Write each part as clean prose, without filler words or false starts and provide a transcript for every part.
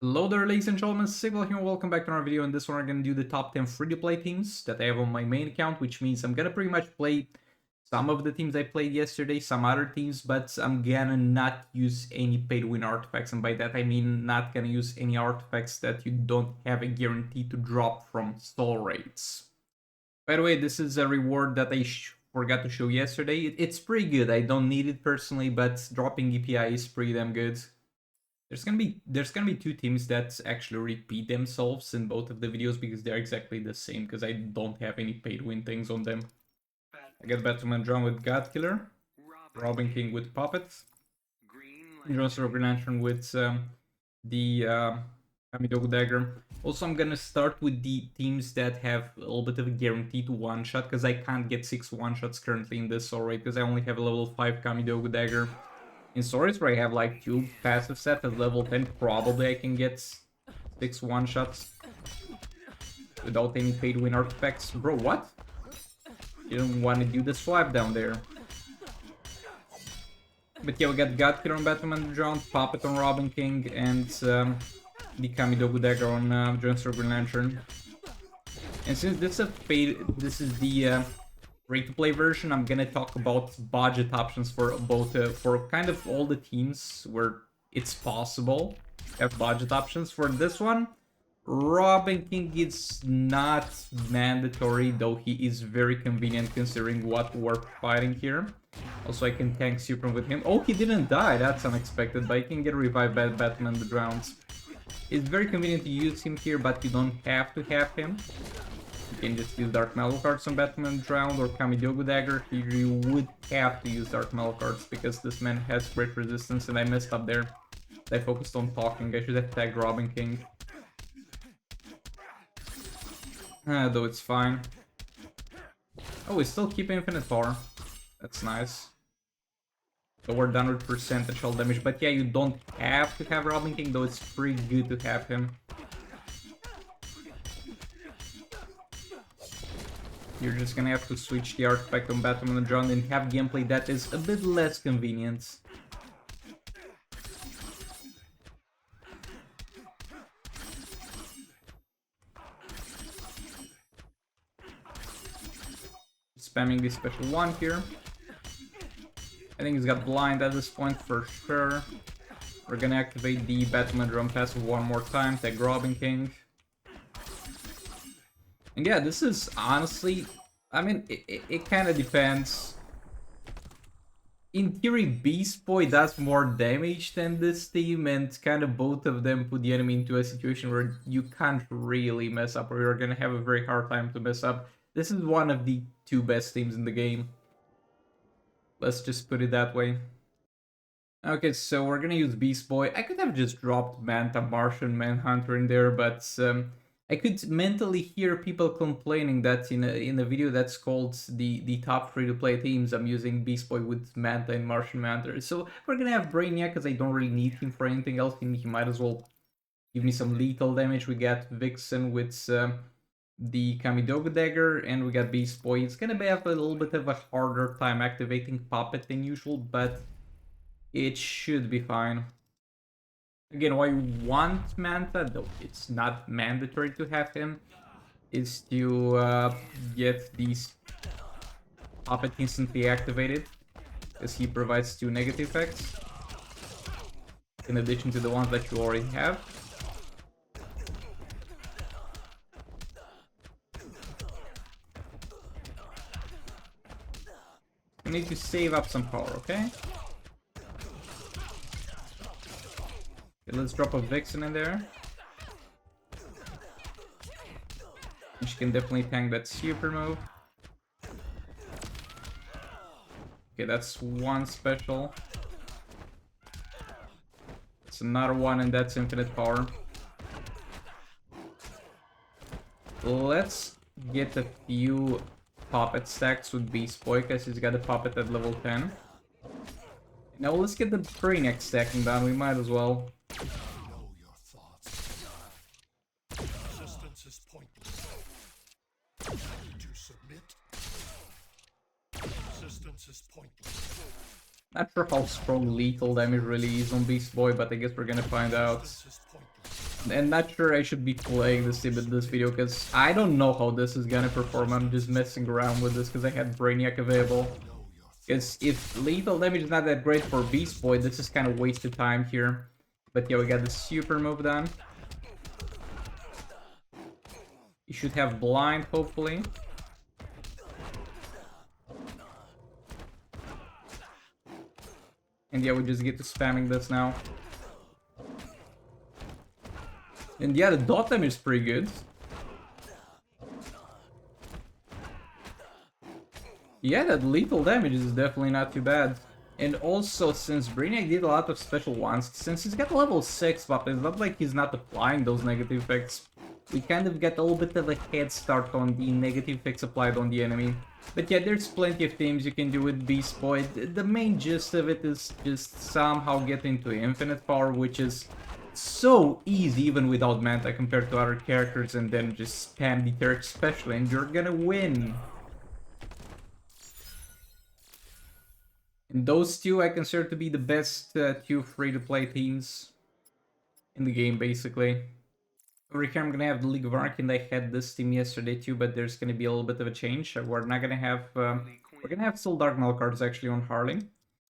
Hello there, ladies and gentlemen, Sigval here, welcome back to our video. In this one, I'm gonna do the top 10 free-to-play teams that I have on my main account, which means I'm gonna pretty much play some of the teams I played yesterday, some other teams, but I'm gonna not use any pay-to-win artifacts, and by that I mean not gonna use any artifacts that you don't have a guarantee to drop from stall rates. By the way, this is a reward that I forgot to show yesterday. It's pretty good. I don't need it personally, but dropping EPI is pretty damn good. There's gonna be two teams that actually repeat themselves in both of the videos because they're exactly the same, because I don't have any pay-to-win things on them. I got Batman John with Godkiller, Robin King with Puppet, Johnson Green Lantern with the Kamidogu Dagger. Also, I'm gonna start with the teams that have a little bit of a guaranteed one-shot, because I can't get 6 one-shots currently in this already, because I only have a level 5 Kamidogu Dagger. In stories where I have like 2 passive sets at level 10, probably I can get 6 one-shots without any pay-to-win artifacts. Bro, what? You don't want to do the swap down there. But yeah, we got Godkiller on Batman John, Puppet on Robin King, and the Kamidogu Dagger on Johnson Green Lantern. And since this is the free-to-play version, I'm gonna talk about budget options for both, for kind of all the teams where it's possible to have budget options. For this one, Robin King is not mandatory, though he is very convenient considering what we're fighting here. Also, I can tank Super with him. Oh, he didn't die, that's unexpected, but he can get revived by Batman the Drowns. It's very convenient to use him here, but you don't have to have him. You can just use Dark Metal cards on Batman Drowned or Kamidogu Dagger. Here you would have to use Dark Metal cards because this man has great resistance, and I messed up there. I focused on talking. I should have tagged Robin King. Though it's fine. Oh, we still keep infinite power. That's nice. So we're done with percentage all damage. But yeah, you don't have to have Robin King, though it's pretty good to have him. You're just gonna have to switch the artifact on Batman and John and have gameplay that is a bit less convenient. Spamming the special one here. I think he's got blind at this point for sure. We're gonna activate the Batman Drum passive one more time, take Robin King. And yeah, this is honestly, I mean, it kind of depends. In theory, Beast Boy does more damage than this team, and kind of both of them put the enemy into a situation where you can't really mess up, or you're gonna have a very hard time to mess up. This is one of the 2 best teams in the game. Let's just put it that way. Okay, so we're gonna use Beast Boy. I could have just dropped Manta, Martian Manhunter in there, but I could mentally hear people complaining that in a video that's called the top free-to-play teams, I'm using Beast Boy with Manta and Martian Manhunter. So we're gonna have Brainiac, because I don't really need him for anything else. He might as well give me some lethal damage. We got Vixen with the Kamidogu Dagger, and we got Beast Boy. It's gonna have a little bit of a harder time activating Puppet than usual, but it should be fine. Again, why you want Manta, though it's not mandatory to have him, is to get these Puppet instantly activated, because he provides 2 negative effects, in addition to the ones that you already have. You need to save up some power, okay? Okay, let's drop a Vixen in there. And she can definitely tank that super move. Okay, that's 1 special. That's another 1, and that's infinite power. Let's get a few Puppet stacks with Beast Boy, because he's got a Puppet at level 10. Now let's get the Brainiac stacking down, we might as well. Resistance is pointless. To submit. Resistance is pointless. Not sure how strong lethal damage really is on Beast Boy, but I guess we're gonna find out. And not sure I should be playing this team in this video, because I don't know how this is gonna perform. I'm just messing around with this because I had Brainiac available. Because if lethal damage is not that great for Beast Boy, this is kind of wasted time here. But yeah, we got the super move done. You should have blind, hopefully. And yeah, we just get to spamming this now. And yeah, the dot damage is pretty good. Yeah, that lethal damage is definitely not too bad. And also, since Brainiac did a lot of special ones, since he's got level 6 but it's not like he's not applying those negative effects. We kind of get a little bit of a head start on the negative effects applied on the enemy. But yeah, there's plenty of things you can do with Beast Boy. The main gist of it is just somehow get into infinite power, which is so easy even without Manta compared to other characters, and then just spam the Turk special and you're gonna win. And those two I consider to be the best two free-to-play teams in the game, basically. Over here I'm gonna have the League of Arcane. I had this team yesterday too, but there's gonna be a little bit of a change. We're not gonna have... we're gonna have still Dark Maul cards actually on Harley.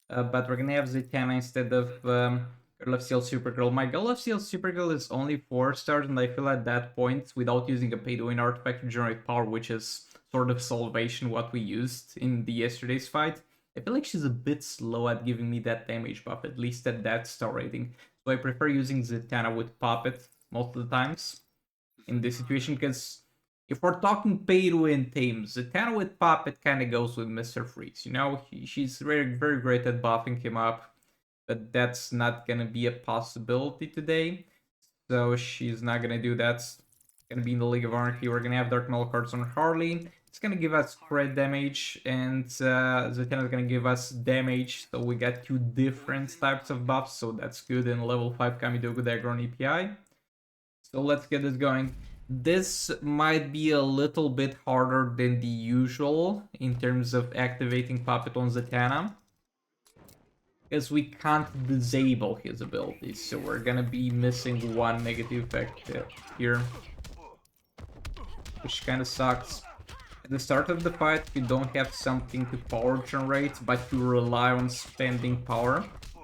But we're gonna have Zatanna instead of Girl of Steel Supergirl. My Girl of Steel Supergirl is only 4 stars, and I feel at that point, without using a pay-to-win artifact to generate power, which is sort of Salvation, what we used in the yesterday's fight, I feel like she's a bit slow at giving me that damage buff, at least at that star rating. So I prefer using Zatanna with Puppet most of the times in this situation, because if we're talking pay-to-win teams, Zatanna with Puppet kind of goes with Mr. Freeze. You know, she's very, very great at buffing him up, but that's not gonna be a possibility today. So she's not gonna do that. It's gonna be in the League of Anarchy. We're gonna have Dark Maul cards on Harley. It's gonna give us crit damage, and Zatanna is gonna give us damage. So we got 2 different types of buffs, so that's good in level 5 Kamidogu Dagger on EPI. So let's get this going. This might be a little bit harder than the usual in terms of activating Puppet on Zatanna, because we can't disable his abilities, so we're gonna be missing one negative effect here, which kind of sucks. At the start of the fight, you don't have something to power generate, but you rely on spending power,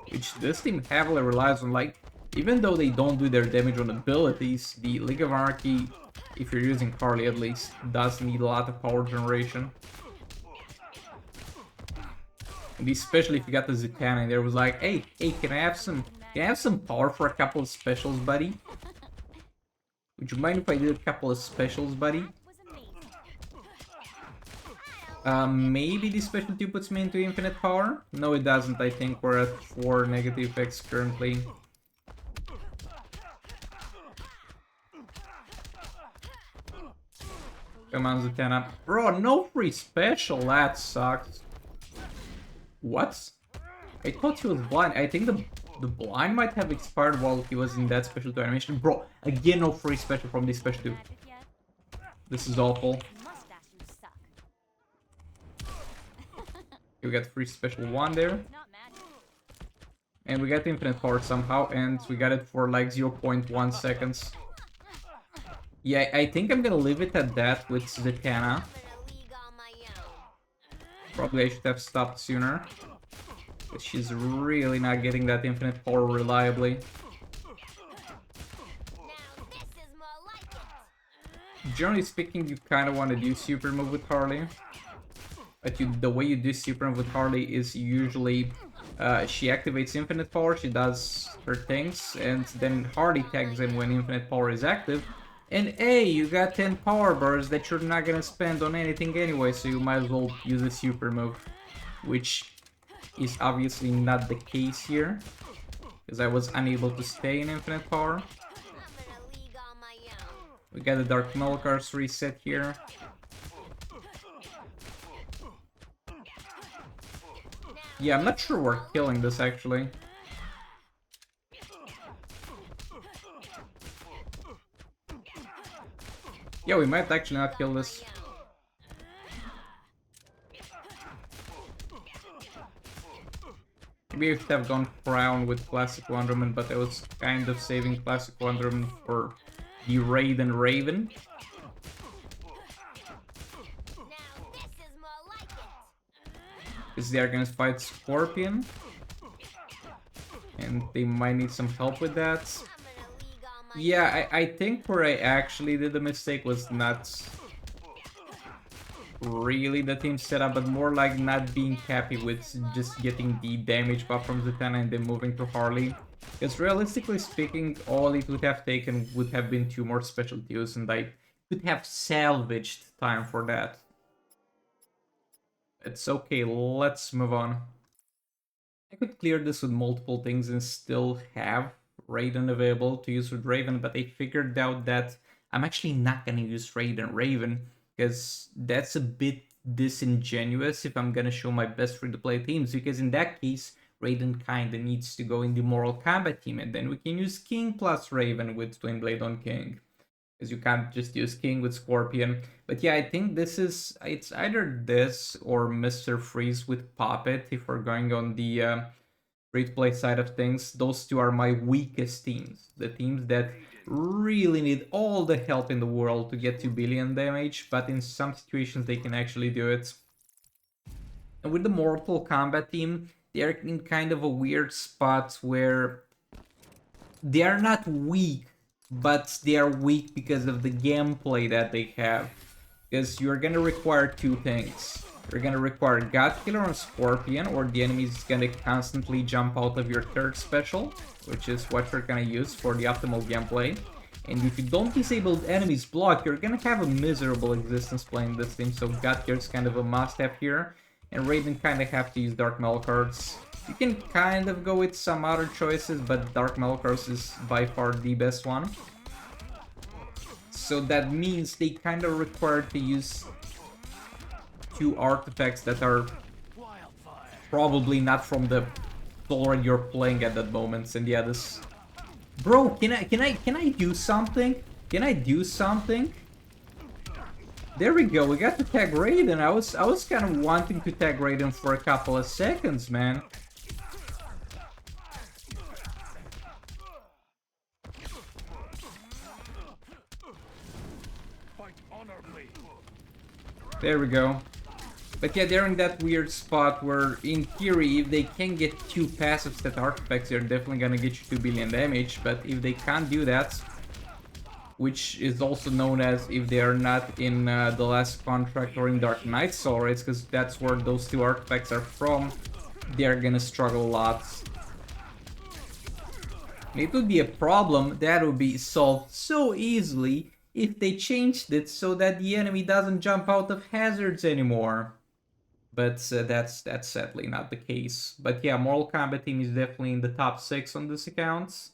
which this team heavily relies on. Like, even though they don't do their damage on abilities, the League of Anarchy, if you're using Harley at least, does need a lot of power generation. And especially if you got the Zatanna and there was like, hey, can I have some power for a couple of specials, buddy? Would you mind if I did a couple of specials, buddy? Maybe the special 2 puts me into infinite power? No, it doesn't. I think we're at 4 negative effects currently. Come on, Zatanna. Bro, no free special. That sucks. What? I thought he was blind. I think the blind might have expired while he was in that special 2 animation. Bro, again, no free special from this special 2. This is awful. We got free special 1 there. And we got infinite power somehow, and we got it for like 0.1 seconds. Yeah, I think I'm gonna leave it at that with Zatanna. Probably I should have stopped sooner, but she's really not getting that infinite power reliably. Generally speaking, you kind of want to do super move with Harley. But the way you do super move with Harley is usually she activates infinite power, she does her things, and then Harley tags him when infinite power is active. And hey, you got 10 power bars that you're not gonna spend on anything anyway, so you might as well use a super move. Which is obviously not the case here, because I was unable to stay in infinite power. We got the Dark Maul cards reset here. Yeah, I'm not sure we're killing this actually. Yeah, we might actually not kill this. Maybe I should have gone Crown with Classic Wonderman, but I was kind of saving Classic Wonderman for the Raiden Raven. Because they are gonna fight Scorpion. And they might need some help with that. Yeah, I think where I actually did the mistake was not really the team setup, but more like not being happy with just getting the damage buff from Zatanna and then moving to Harley. Because realistically speaking, all it would have taken would have been 2 more special dues, and I could have salvaged time for that. It's okay, let's move on. I could clear this with multiple things and still have Raiden available to use with Raven, but I figured out that I'm actually not gonna use Raiden Raven, because that's a bit disingenuous if I'm gonna show my best free-to-play teams, because in that case, Raiden kinda needs to go in the Mortal Kombat team, and then we can use King plus Raven with Twin Blade on King. Because you can't just use King with Scorpion. But yeah, I think it's either this or Mr. Freeze with Puppet if we're going on the free-to-play side of things. Those two are my weakest teams. The teams that really need all the help in the world to get 2 billion damage, but in some situations they can actually do it. And with the Mortal Kombat team, they're in kind of a weird spot where they are not weak, but they are weak because of the gameplay that they have. Because you're gonna require 2 things. You're gonna require God Killer on Scorpion, or the enemy is gonna constantly jump out of your 3rd special, which is what you're gonna use for the optimal gameplay. And if you don't disable the enemy's block, you're gonna have a miserable existence playing this team, so God Killer is kind of a must-have here. And Raiden kinda have to use Dark Metal cards. You can kind of go with some other choices, but Dark Malakros is by far the best one. So that means they kind of require to use 2 artifacts that are probably not from the floor you're playing at that moment. And yeah, this... Bro, can I do something? Can I do something? There we go, we got to tag Raiden. I was kind of wanting to tag Raiden for a couple of seconds, man. There we go. But yeah, they're in that weird spot where, in theory, if they can get 2 passive stat artifacts, they're definitely gonna get you 2 billion damage. But if they can't do that, which is also known as if they are not in the last contract or in Dark Knight Soul Raids, because that's where those 2 artifacts are from, they're gonna struggle a lot. It would be a problem that would be solved so easily if they changed it so that the enemy doesn't jump out of hazards anymore. But that's sadly not the case. But yeah, Mortal Kombat team is definitely in the top 6 on this account,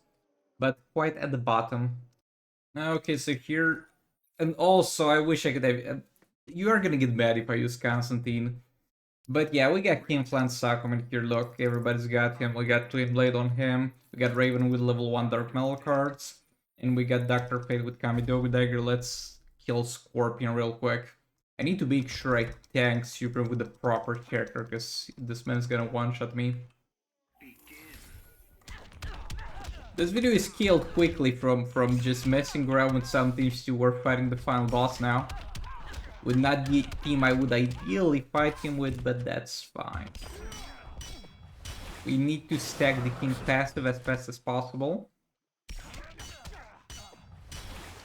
but quite at the bottom. Okay, so here... And also, I wish I could have... you are gonna get mad if I use Constantine. But yeah, we got King Flan Sakuman here, look, everybody's got him. We got Twin Blade on him, we got Raven with level 1 Dark Metal cards, and we got Dr. Fate with Kamidogu Dagger. Let's kill Scorpion real quick. I need to make sure I tank Super with the proper character, because this man's gonna one-shot me. This video is killed quickly from just messing around with some teams who were fighting the final boss now. With not the team I would ideally fight him with, but that's fine. We need to stack the King passive as fast as possible.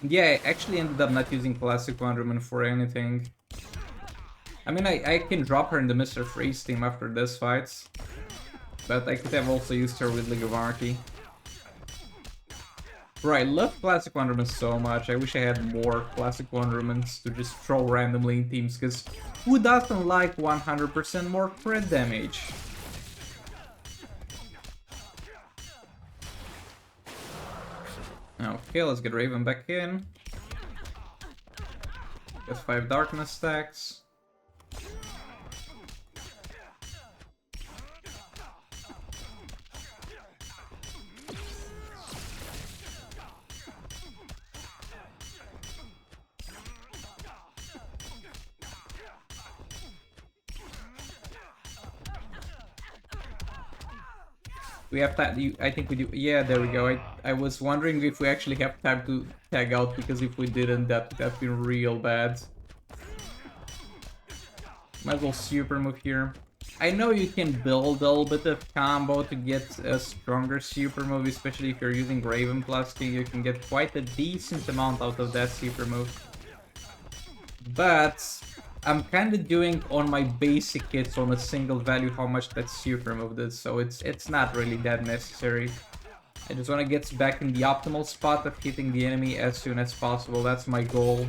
Yeah, I actually ended up not using Classic Wonderman for anything. I mean, I can drop her in the Mr. Freeze team after this fight, but I could have also used her with League of Anarchy. Bro, I love Classic Wonderman so much. I wish I had more Classic Wondermans to just throw randomly in teams, because who doesn't like 100% more crit damage? Okay, let's get Raven back in. Get 5 darkness stacks. We have time. I think we do. Yeah, there we go. I was wondering if we actually have time to tag out, because if we didn't, that'd be real bad. Might as well super move here. I know you can build a little bit of combo to get a stronger super move, especially if you're using Raven plus King. You can get quite a decent amount out of that super move. But I'm kind of doing on my basic hits on a single value how much that super move did, so it's not really that necessary. I just want to get back in the optimal spot of hitting the enemy as soon as possible. That's my goal.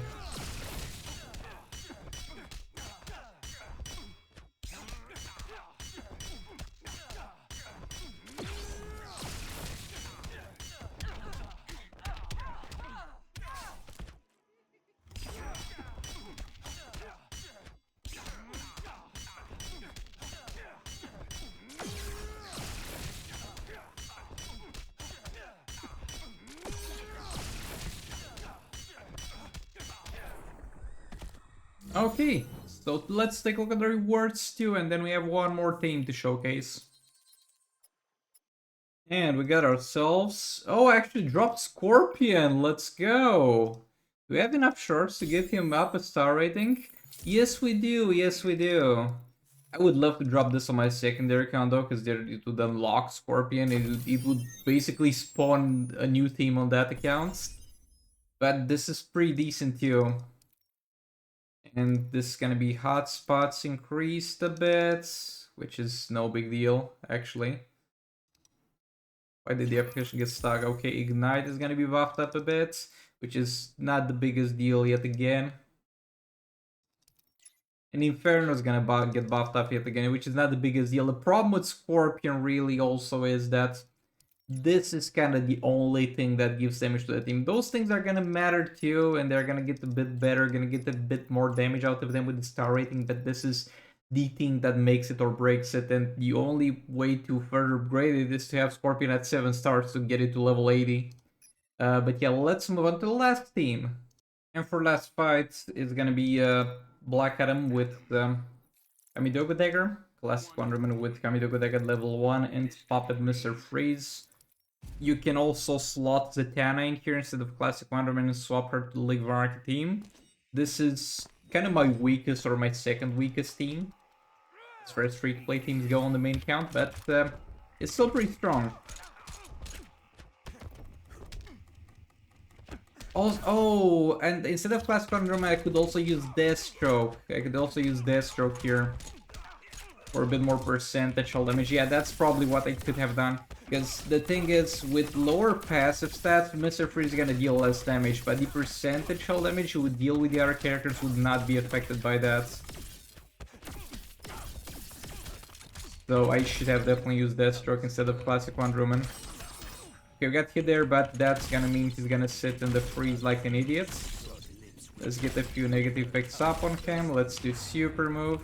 Okay, so let's take a look at the rewards too, and then we have one more team to showcase. And we got ourselves... Oh, actually dropped Scorpion, let's go! Do we have enough shards to get him up a star rating? Yes we do, yes we do. I would love to drop this on my secondary account though, because it would unlock Scorpion. It would basically spawn a new team on that account. But this is pretty decent too. And this is gonna be hotspots increased a bit, which is no big deal, actually. Why did the application get stuck? Okay, Ignite is gonna be buffed up a bit, which is not the biggest deal yet again. And Inferno is gonna get buffed up yet again, which is not the biggest deal. The problem with Scorpion really also is that this is kind of the only thing that gives damage to the team. Those things are gonna matter too, and they're gonna get a bit better, gonna get a bit more damage out of them with the star rating, but this is the thing that makes it or breaks it, and the only way to further upgrade it is to have Scorpion at 7 stars to get it to level 80. But yeah, let's move on to the last team. And for last fight, it's gonna be Black Adam with Kamidogo Dagger, Classic Wonderman with Kamidogo Dagger level 1, and Puppet Mr. Freeze. You can also slot Zatanna in here instead of Classic Wonderman and swap her to the League of Anarchy team. This is kind of my weakest or my second weakest team, as far as free-to-play teams go on the main account, but it's still pretty strong. Oh, and instead of Classic Wonderman, I could also use Deathstroke. Here for a bit more percentage hull damage. Yeah, that's probably what I could have done. Because the thing is, with lower passive stats, Mr. Freeze is gonna deal less damage, but the percentage hull damage you would deal with the other characters would not be affected by that. So I should have definitely used Deathstroke instead of Classic Wonder Woman. Okay, we got hit there, but that's gonna mean he's gonna sit in the freeze like an idiot. Let's get a few negative effects up on him. Let's do super move.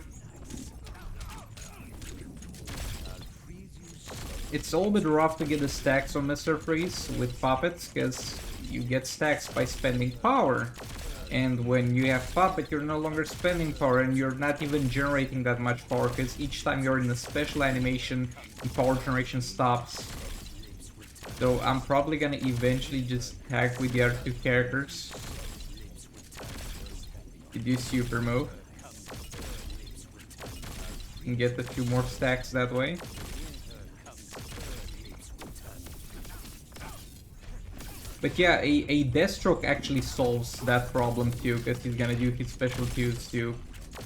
It's a little bit rough to get the stacks on Mr. Freeze with Puppets, because you get stacks by spending power. And when you have Puppet, you're no longer spending power, and you're not even generating that much power, because each time you're in a special animation, the power generation stops. So I'm probably gonna eventually just tag with the other two characters to do super move and get a few more stacks that way. But yeah, a Deathstroke actually solves that problem too, because he's gonna do his special Qs to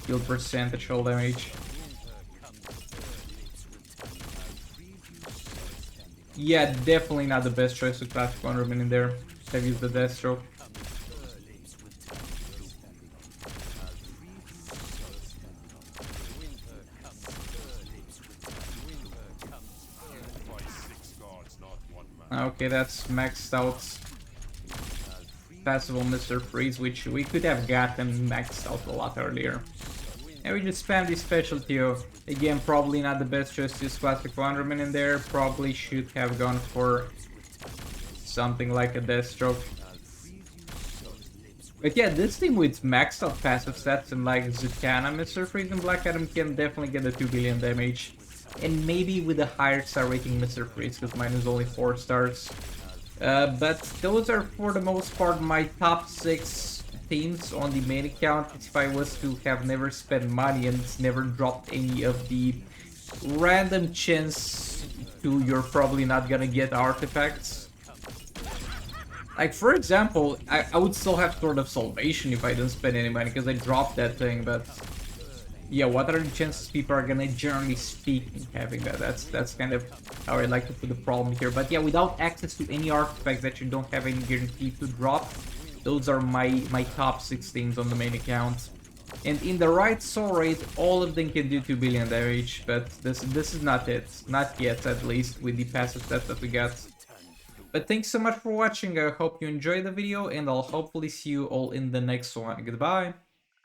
deal percentage hull damage. Yeah, definitely not the best choice with Classic Wonder Woman in there. I've used the Deathstroke. Okay, that's maxed out passive on Mr. Freeze, which we could have gotten maxed out a lot earlier. And we just spam the special too. Again, probably not the best choice to use Classic Wonder Woman in there. Probably should have gone for something like a Deathstroke. But yeah, this team with maxed out passive stats and like Zatanna, Mr. Freeze, and Black Adam can definitely get a 2 billion damage. and maybe with a higher star rating Mr. Freeze, because mine is only 4 stars. But those are for the most part my top 6 themes on the main account. If I was to have never spent money and never dropped any of the random chance to you're probably not gonna get artifacts. Like, for example, I would still have Sword of Salvation if I didn't spend any money, because I dropped that thing, but... Yeah, what are the chances people are gonna, generally speaking, having that? That's kind of how I like to put the problem here. But yeah, without access to any artifacts that you don't have any guarantee to drop, those are my top 6 things on the main account. And in the right soul rate, all of them can do 2 billion damage, but this is not it. Not yet, at least, with the passive set that we got. But thanks so much for watching, I hope you enjoyed the video, and I'll hopefully see you all in the next one. Goodbye!